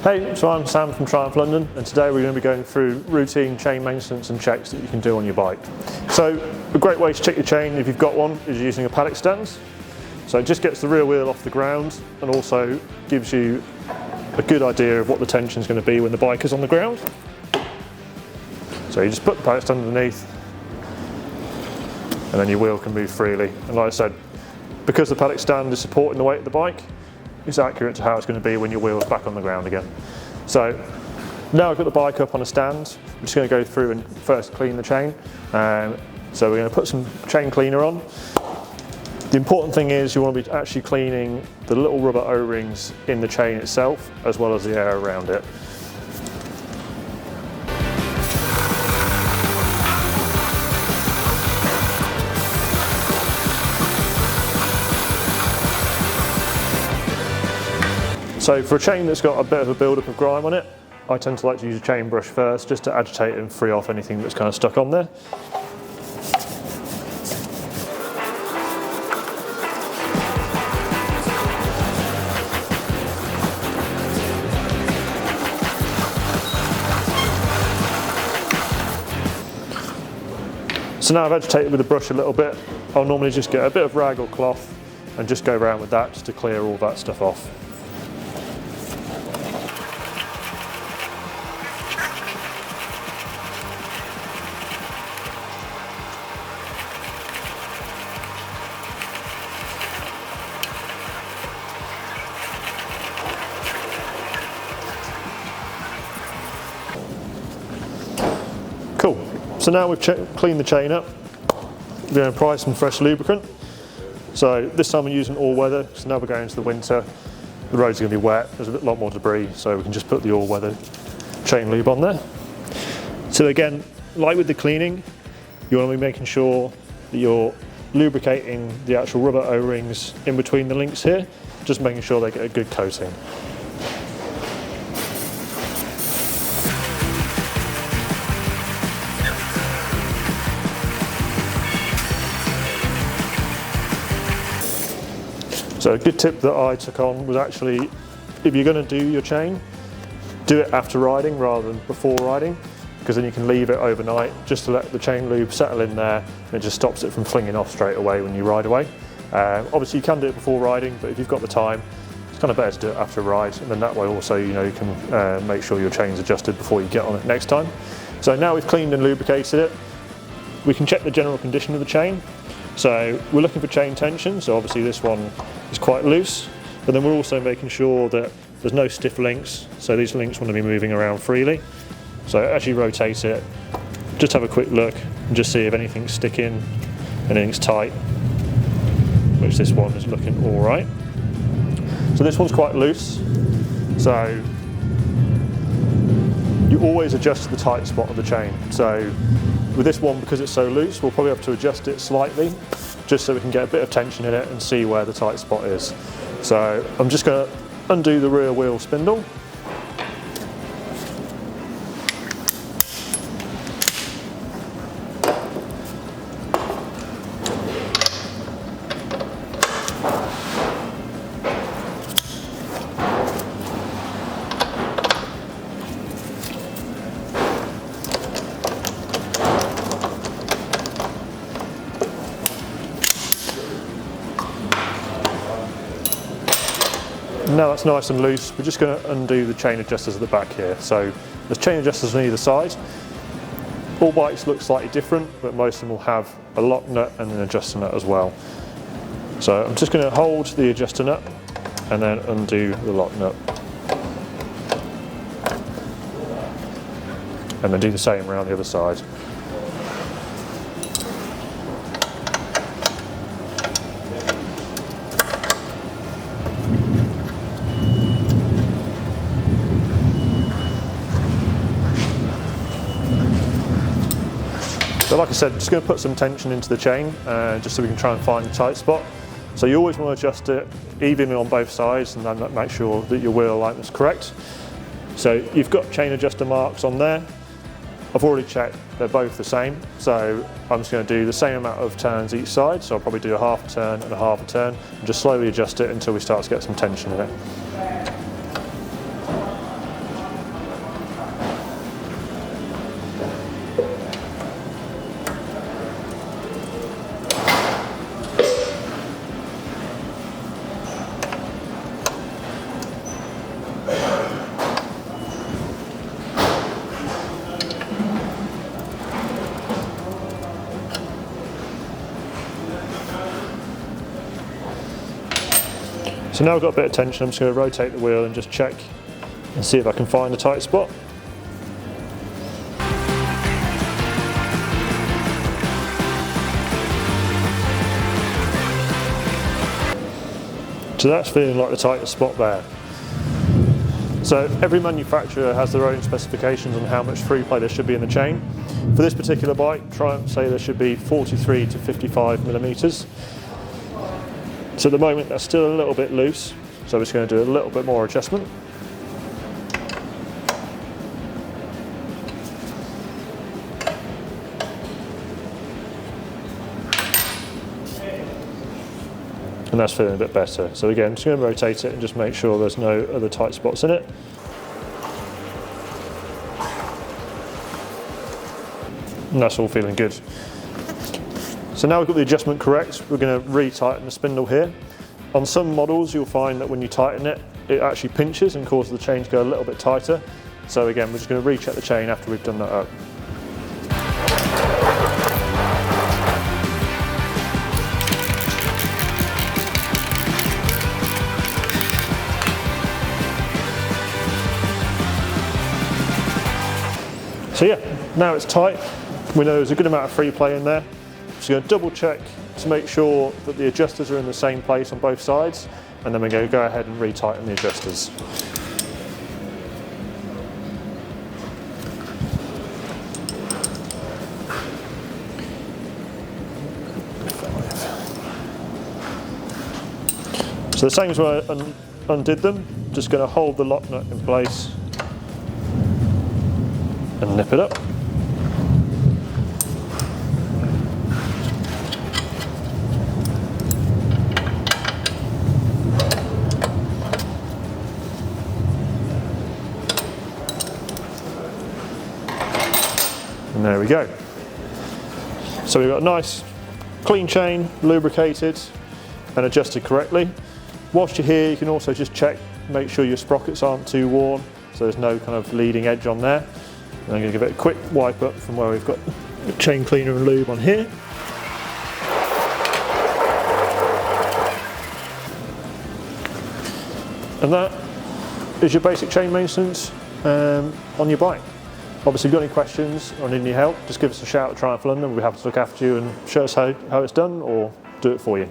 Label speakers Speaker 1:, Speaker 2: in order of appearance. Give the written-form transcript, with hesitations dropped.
Speaker 1: Hey, so I'm Sam from Triumph London, and today we're going to be going through routine chain maintenance and checks that you can do on your bike. So a great way to check your chain, if you've got one, is using a Padic Stents. So it just gets the rear wheel off the ground and also gives you a good idea of what the tension is going to be when the bike is on the ground. So you just put the Padic Stent underneath and then your wheel can move freely. And like I said, because the Padic stand is supporting the weight of the bike, it's accurate to how it's going to be when your wheel's back on the ground again. So now I've got the bike up on a stand, I'm just going to go through and first clean the chain. So we're going to put some chain cleaner on. The important thing is you want to be actually cleaning the little rubber O-rings in the chain itself as well as the air around it. So for a chain that's got a bit of a build-up of grime on it, I tend to like to use a chain brush first just to agitate and free off anything that's kind of stuck on there. So now I've agitated with the brush a little bit, I'll normally just get a bit of rag or cloth and just go around with that just to clear all that stuff off. Cool, so now we've cleaned the chain up, we're going to apply some fresh lubricant. So this time we're using all-weather, so now we're going into the winter, the roads are going to be wet, there's a lot more debris, so we can just put the all-weather chain lube on there. So again, like with the cleaning, you want to be making sure that you're lubricating the actual rubber O-rings in between the links here, just making sure they get a good coating. So a good tip that I took on was actually, if you're going to do your chain, do it after riding rather than before riding, because then you can leave it overnight just to let the chain lube settle in there and it just stops it from flinging off straight away when you ride away. Obviously you can do it before riding, but if you've got the time, it's kind of better to do it after a ride, and then that way also you can make sure your chain's adjusted before you get on it next time. So now we've cleaned and lubricated it, we can check the general condition of the chain. So we're looking for chain tension, so obviously this one is quite loose, but then we're also making sure that there's no stiff links, so these links want to be moving around freely. So as you rotate it, just have a quick look and just see if anything's sticking, anything's tight, which this one is looking all right. So this one's quite loose, so you always adjust the tight spot of the chain. So with this one, because it's so loose, we'll probably have to adjust it slightly just so we can get a bit of tension in it and see where the tight spot is. So I'm just going to undo the rear wheel spindle. Now that's nice and loose, we're just going to undo the chain adjusters at the back here. So there's chain adjusters on either side. All bikes look slightly different, but most of them will have a lock nut and an adjuster nut as well. So I'm just going to hold the adjuster nut and then undo the lock nut. And then do the same around the other side. So like I said, just going to put some tension into the chain just so we can try and find the tight spot. So you always want to adjust it evenly on both sides and then make sure that your wheel alignment is correct. So you've got chain adjuster marks on there. I've already checked, they're both the same. So I'm just going to do the same amount of turns each side. So I'll probably do a half a turn and a half a turn and just slowly adjust it until we start to get some tension in it. So now I've got a bit of tension, I'm just going to rotate the wheel and just check and see if I can find a tight spot. So that's feeling like the tightest spot there. So every manufacturer has their own specifications on how much free play there should be in the chain. For this particular bike, try and say there should be 43 to 55 millimeters. So at the moment that's still a little bit loose, so we're just going to do a little bit more adjustment. And that's feeling a bit better. So again, I'm just going to rotate it and just make sure there's no other tight spots in it. And that's all feeling good. So now we've got the adjustment correct, we're going to retighten the spindle here. On some models you'll find that when you tighten it, it actually pinches and causes the chain to go a little bit tighter. So again, we're just going to recheck the chain after we've done that up. So yeah, now it's tight. We know there's a good amount of free play in there. Just going to double check to make sure that the adjusters are in the same place on both sides, and then we're going to go ahead and retighten the adjusters. So the same as when I undid them, just going to hold the lock nut in place and nip it up. And there we go. So we've got a nice clean chain, lubricated and adjusted correctly. Whilst you're here, you can also just check, make sure your sprockets aren't too worn, so there's no kind of leading edge on there. And I'm going to give it a quick wipe up from where we've got the chain cleaner and lube on here. And that is your basic chain maintenance on your bike. Obviously, if you've got any questions or need any help, just give us a shout at Triumph London. We'll be happy to look after you and show us how it's done or do it for you.